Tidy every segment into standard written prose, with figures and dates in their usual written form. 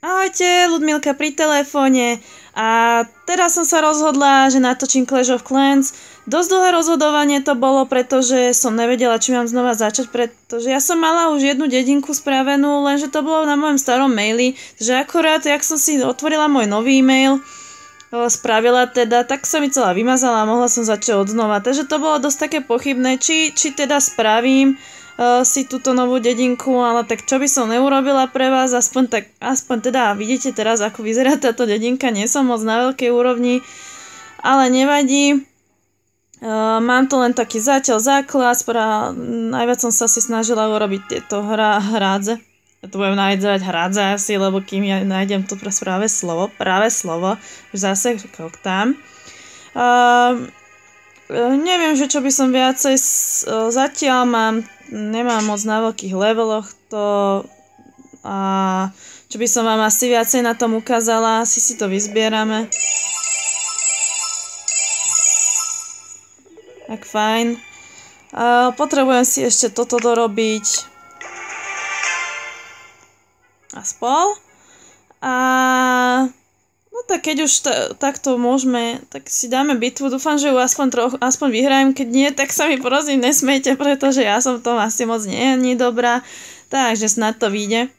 Ahojte, Ľudmilka pri telefóne. A teraz som sa rozhodla, že natočím Clash of Clans. Dosť dlhé rozhodovanie to bolo, pretože som nevedela, či mám znova začať, pretože ja som mala už jednu dedinku spravenú, lenže to bolo na mojom starom maili, že akorát, jak som si otvorila môj nový e-mail, spravila teda, tak sa mi celá vymazala a mohla som začať odznova. Takže to bolo dosť také pochybné, či teda spravím si túto novú dedinku, ale tak čo by som neurobila pre vás, aspoň teda vidíte teraz, ako vyzerá táto dedinka, nie som moc na veľkej úrovni, ale nevadí. Mám to len taký zatiaľ základ, najviac som sa si snažila urobiť tieto hrádze. Ja to budem nájsť hrádze asi, lebo kým ja nájdem to práve slovo, už zase tam. Neviem, že čo by som viacej zatiaľ nemám moc na veľkých leveloch to a čo by som vám asi viacej na tom ukázala, asi si to vyzbierame. Tak fajn. Potrebujem si ešte toto dorobiť. A spol. No tak keď už takto môžeme, tak si dáme bitvu. Dúfam, že ju aspoň vyhrajem. Keď nie, tak sa mi prosím nesmejte, pretože ja som v tom asi moc nie dobrá. Takže snad to vyjde.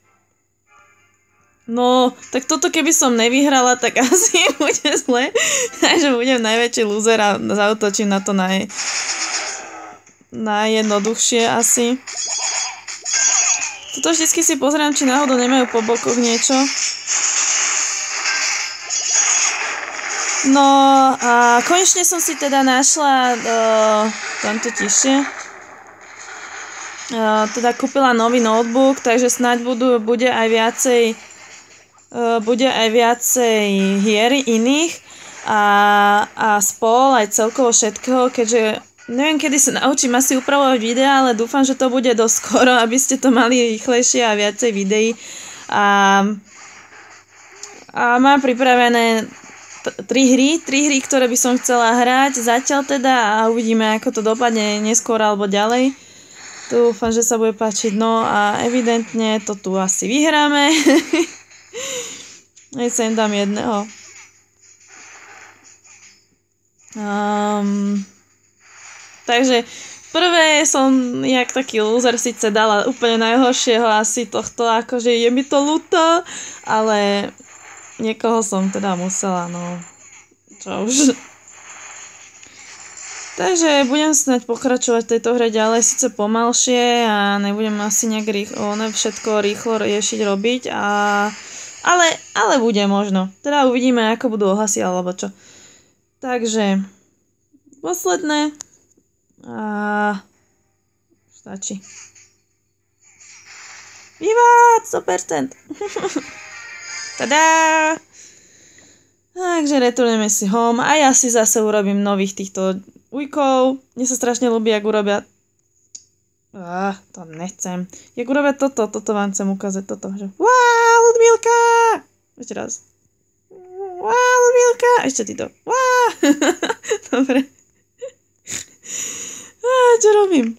No, tak toto keby som nevyhrala, tak asi bude zle. Takže budem najväčší loser a zaútočím na to najjednoduchšie asi. Toto vždycky si pozriem, či náhodou nemajú po bokoch niečo. No a konečne som si teda našla tamto tišie. Teda kúpila nový notebook, takže snáď bude aj viacej hier iných a spol aj celkovo všetkého, keďže neviem, kedy sa naučím asi upravovať videá, ale dúfam, že to bude dosť skoro, aby ste to mali rýchlejšie a viacej videí. A mám pripravené tri hry, ktoré by som chcela hrať zatiaľ teda a uvidíme, ako to dopadne neskôr alebo ďalej. Dúfam, že sa bude páčiť. No a evidentne to tu asi vyhráme. Ja sa im dám jedného. Takže prvé som jak taký loser síce dala úplne najhoršieho asi tohto, akože je mi to ľúto, ale niekoho som teda musela, no čo už. Takže budem snáď pokračovať v tejto hre ďalej, síce pomalšie a nebudem asi nejak všetko rýchlo robiť, ale bude možno. Teda uvidíme, ako budú ohlasy alebo čo. Takže posledné a stačí. Vývať 100%! Tada! Takže returnujeme si home a ja si zase urobím nových týchto ujkov. Mne sa strašne ľúbi, jak urobia... to nechcem. Jak urobia toto vám chcem ukázať, toto. Že... Wow, Ľudmilka! Ešte raz. Wow, Ľudmilka! Ešte týto. Wow! Dobre. Čo robím?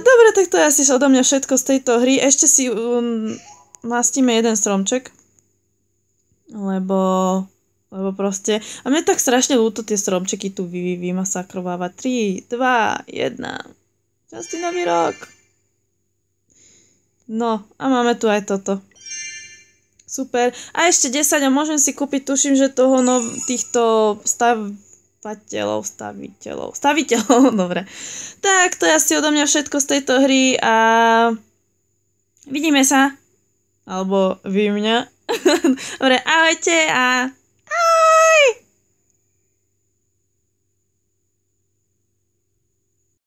Dobre, tak to je asi odo mňa všetko z tejto hry. Ešte si mastíme jeden stromček. Lebo proste... A mne tak strašne ľúto tie stromčeky tu vymasakrovávať. 3, 2, 1. Častý nový rok. No, a máme tu aj toto. Super. A ešte 10 a môžem si kúpiť, tuším, že týchto staviteľov, dobre. Tak, to je asi odo mňa všetko z tejto hry a vidíme sa. Alebo vy mňa. Dobre, ahojte a